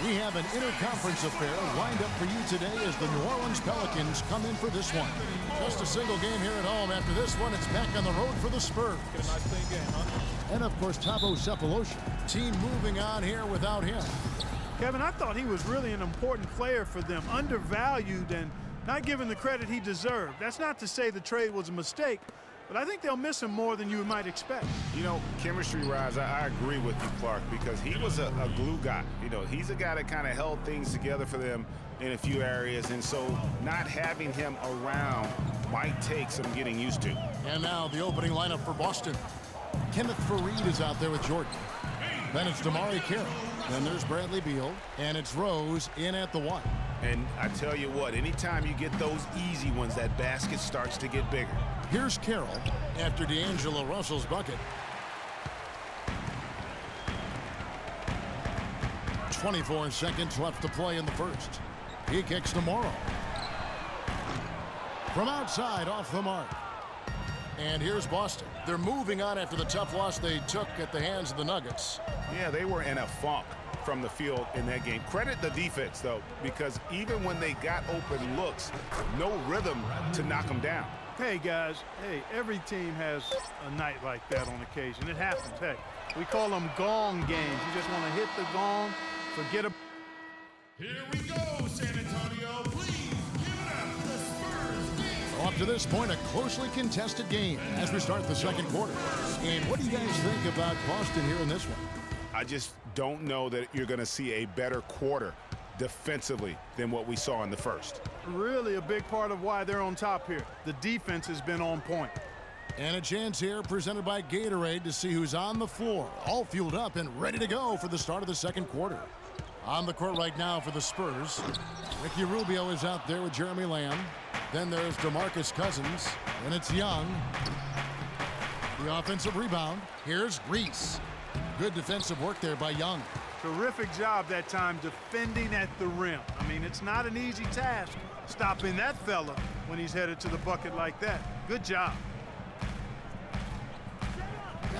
We have an interconference affair lined up for you today as the New Orleans Pelicans come in for this one. Just a single game here at home. After this one, it's back on the road for the Spurs. Get a nice clean game, huh? And, of course, Thabo Sefolosha. Team moving on here without him. Kevin, I thought he was really an important player for them, undervalued and not given the credit he deserved. That's not to say the trade was a mistake, but I think they'll miss him more than you might expect. You know, chemistry-wise, I agree with you, Clark, because he was a glue guy. You know, he's a guy that kind of held things together for them in a few areas, and so not having him around might take some getting used to. And now the opening lineup for Boston. Kenneth Faried is out there with Jordan. Then it's Damari Carroll. Then there's Bradley Beal. And it's Rose in at the 1. And I tell you what, anytime you get those easy ones, that basket starts to get bigger. Here's Carroll after D'Angelo Russell's bucket. 24 seconds left to play in the first. He kicks to Morrow. From outside, off the mark. And here's Boston. They're moving on after the tough loss they took at the hands of the Nuggets. Yeah, they were in a funk from the field in that game. Credit the defense, though, because even when they got open looks, no rhythm to knock them down. Hey, guys, hey, every team has a night like that on occasion. It happens. Hey, we call them gong games. You just want to hit the gong, forget about. Here we go, San Antonio. Please give it up, the Spurs. So up to this point, a closely contested game as we start the second quarter. And what do you guys think about Boston here in this one? I just don't know that you're going to see a better quarter defensively than what we saw in the first. Really a big part of why they're on top here. The defense has been on point. And a chance here presented by Gatorade to see who's on the floor, all fueled up and ready to go for the start of the second quarter. On the court right now for the Spurs, Ricky Rubio is out there with Jeremy Lamb. Then there's DeMarcus Cousins, and it's Young. The offensive rebound. Here's Reese. Good defensive work there by Young. Terrific job that time defending at the rim. I mean, it's not an easy task stopping that fella when he's headed to the bucket like that. Good job.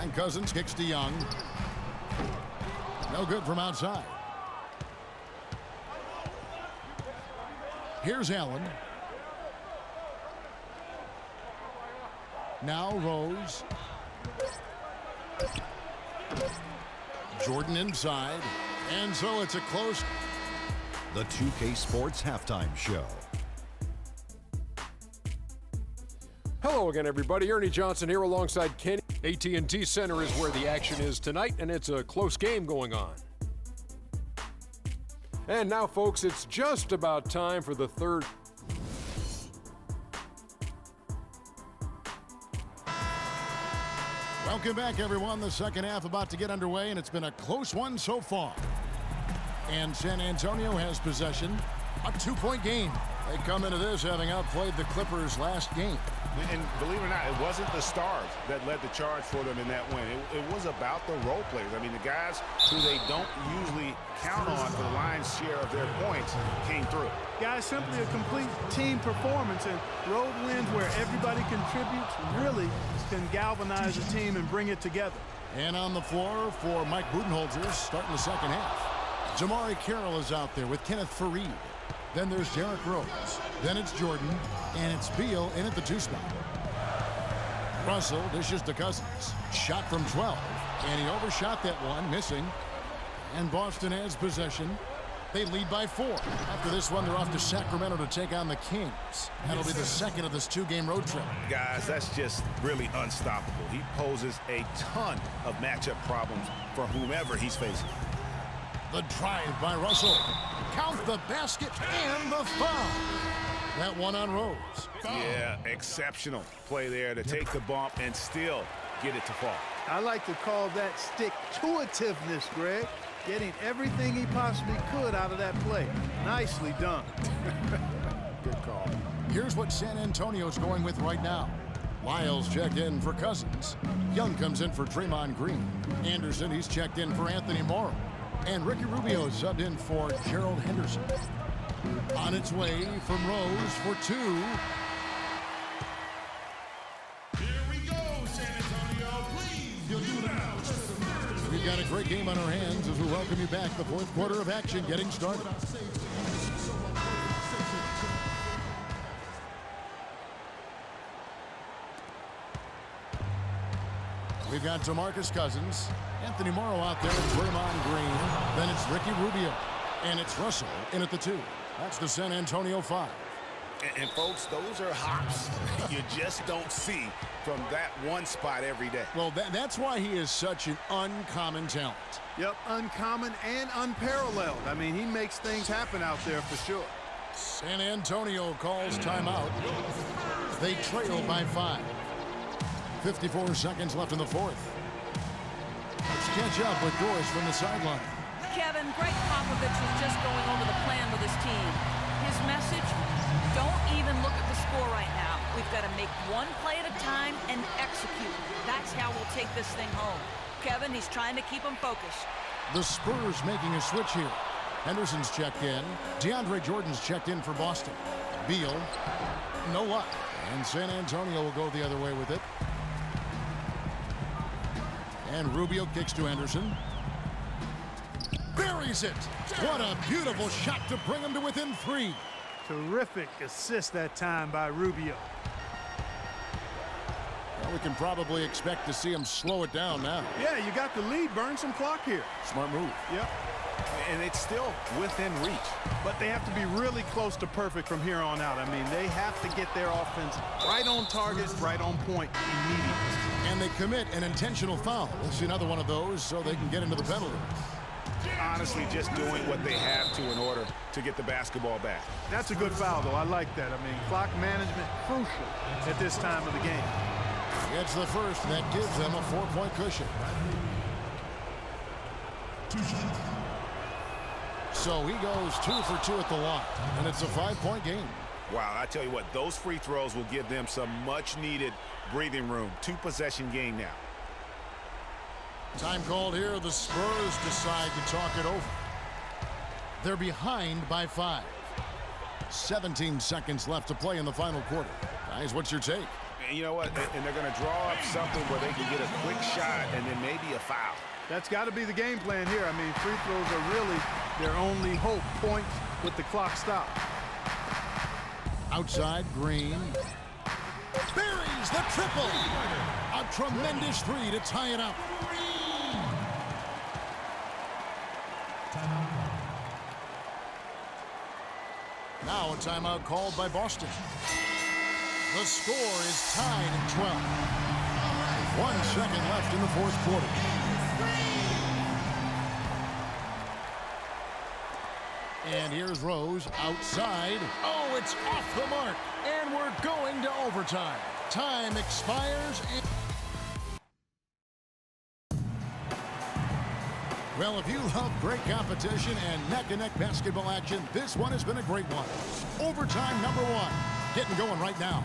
And Cousins kicks to Young. No good from outside. Here's Allen. Now Rose. Jordan inside. And so it's a close. The 2K Sports Halftime Show. Hello again, everybody. Ernie Johnson here alongside Kenny. AT&T Center is where the action is tonight, and it's a close game going on. And now, folks, it's just about time for the third. Welcome back, everyone. The second half about to get underway, and it's been a close one so far. And San Antonio has possession. A 2-point game. They come into this having outplayed the Clippers last game. And believe it or not, it wasn't the stars that led the charge for them in that win. It was about the role players. I mean, the guys who they don't usually count on for the lion's share of their points came through. Guys, simply a complete team performance, and road wins where everybody contributes really can galvanize a team and bring it together. And on the floor for Mike Budenholzer starting the second half. Damari Carroll is out there with Kenneth Faried. Then there's Derrick Rose. Then it's Jordan. And it's Beal in at the 2 spot. Russell dishes to Cousins. Shot from 12. And he overshot that one, missing. And Boston has possession. They lead by 4. After this one, they're off to Sacramento to take on the Kings. That'll be the second of this 2-game road trip. Guys, that's just really unstoppable. He poses a ton of matchup problems for whomever he's facing. The drive by Russell. Count the basket and the foul. That one on Rose. Yeah, exceptional play there to take the bump and still get it to fall. I like to call that stick-to-itiveness, Greg. Getting everything he possibly could out of that play. Nicely done. Good call. Here's what San Antonio's going with right now. Lyles checked in for Cousins. Young comes in for Draymond Green. Anderson, he's checked in for Anthony Morrow. And Ricky Rubio subbed in for Gerald Henderson. On its way from Rose for 2. Here we go, San Antonio. Please give it up, the Spurs. We've got a great game on our hands as we welcome you back. The fourth quarter of action getting started. We've got DeMarcus Cousins, Anthony Morrow out there with Draymond Green. Then it's Ricky Rubio. And it's Russell in at the 2. That's the San Antonio 5. And folks, those are hops you just don't see from that one spot every day. Well, that's why he is such an uncommon talent. Yep, uncommon and unparalleled. I mean, he makes things happen out there for sure. San Antonio calls timeout. They trail by 5. 54 seconds left in the fourth. Let's catch up with Doris from the sideline. Kevin, Greg Popovich is just going over the plan with his team. His message, don't even look at the score right now. We've got to make one play at a time and execute. That's how we'll take this thing home. Kevin, he's trying to keep them focused. The Spurs making a switch here. Henderson's checked in. DeAndre Jordan's checked in for Boston. Beal, no luck. And San Antonio will go the other way with it. And Rubio kicks to Henderson. Buries it. What a beautiful shot to bring him to within 3. Terrific assist that time by Rubio. Well, we can probably expect to see him slow it down now. Yeah, you got the lead. Burn some clock here. Smart move. Yep. And it's still within reach. But they have to be really close to perfect from here on out. I mean, they have to get their offense right on target, right on point immediately. And they commit an intentional foul. We'll see another one of those so they can get into the penalty. Honestly, just doing what they have to in order to get the basketball back. That's a good foul, though. I like that. I mean, clock management crucial at this time of the game. It's the first, and that gives them a 4-point cushion. So he goes 2 for 2 at the line, and it's a 5-point game. Wow, I tell you what, those free throws will give them some much-needed breathing room. 2-possession game now. Time called here. The Spurs decide to talk it over. They're behind by 5. 17 seconds left to play in the final quarter. Guys, what's your take? And you know what? And they're going to draw up something where they can get a quick shot and then maybe a foul. That's got to be the game plan here. I mean, free throws are really their only hope. Points with the clock stopped. Outside, Green. Buries the triple. A tremendous 3 to tie it up. Now a timeout called by Boston. The score is tied at 12. 1 second left in the fourth quarter. And here's Rose outside. Oh, it's off the mark. And we're going to overtime. Time expires. Well, if you love great competition and neck-and-neck basketball action, this one has been a great one. Overtime number 1. Getting going right now.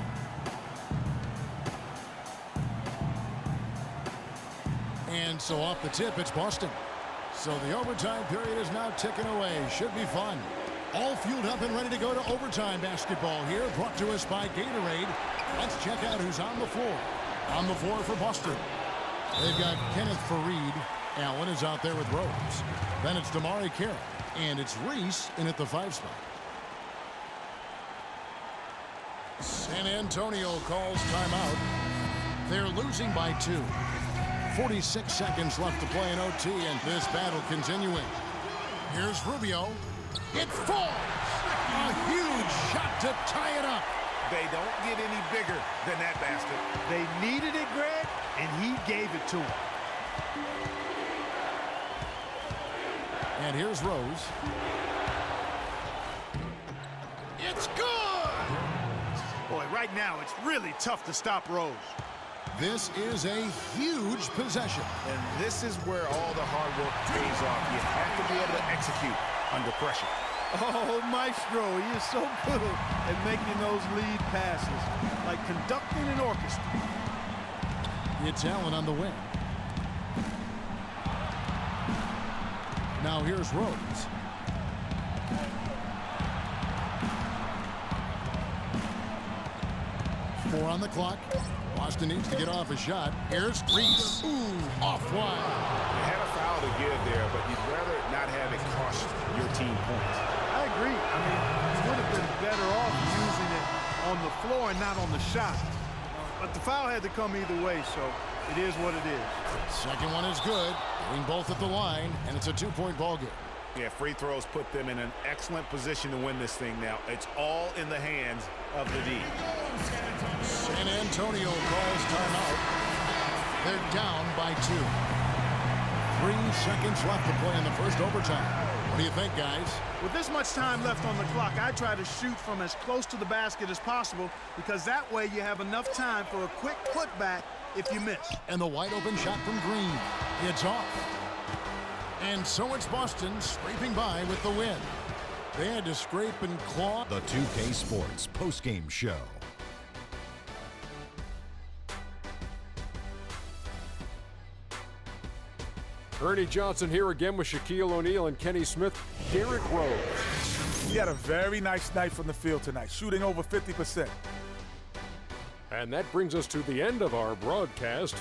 And so off the tip, it's Boston. So the overtime period is now ticking away. Should be fun. All fueled up and ready to go to overtime basketball here, brought to us by Gatorade. Let's check out who's on the floor. On the floor for Boston, they've got Kenneth Faried. Allen is out there with Rose. Then it's Damari Carroll. And it's Reese in at the 5 spot. San Antonio calls timeout. They're losing by 2. 46 seconds left to play in OT, and this battle continuing. Here's Rubio. It falls! A huge shot to tie it up. They don't get any bigger than that basket. They needed it, Greg, and he gave it to him. And here's Rose. It's good! Boy, right now it's really tough to stop Rose. This is a huge possession. And this is where all the hard work pays off. You have to be able to execute under pressure. Oh, Maestro, he is so good at making those lead passes, like conducting an orchestra. It's Allen on the wing. Now here's Rose. Four on the clock. Boston needs to get off a shot. Here's Reese. Ooh, off wide. They had a to give there, but you'd rather not have it cost your team points. I agree. I mean, you would have been better off using it on the floor and not on the shot. But the foul had to come either way, so it is what it is. Second one is good. Getting both at the line, and it's a 2-point ball game. Yeah, free throws put them in an excellent position to win this thing now. It's all in the hands of the D. San Antonio calls timeout. They're down by 2. 3 seconds left to play in the first overtime. What do you think, guys? With this much time left on the clock, I try to shoot from as close to the basket as possible because that way you have enough time for a quick putback if you miss. And the wide open shot from Green. It's off. And so it's Boston scraping by with the win. They had to scrape and claw. The 2K Sports postgame show. Ernie Johnson here again with Shaquille O'Neal and Kenny Smith. Derrick Rose. He had a very nice night from the field tonight, shooting over 50%. And that brings us to the end of our broadcast.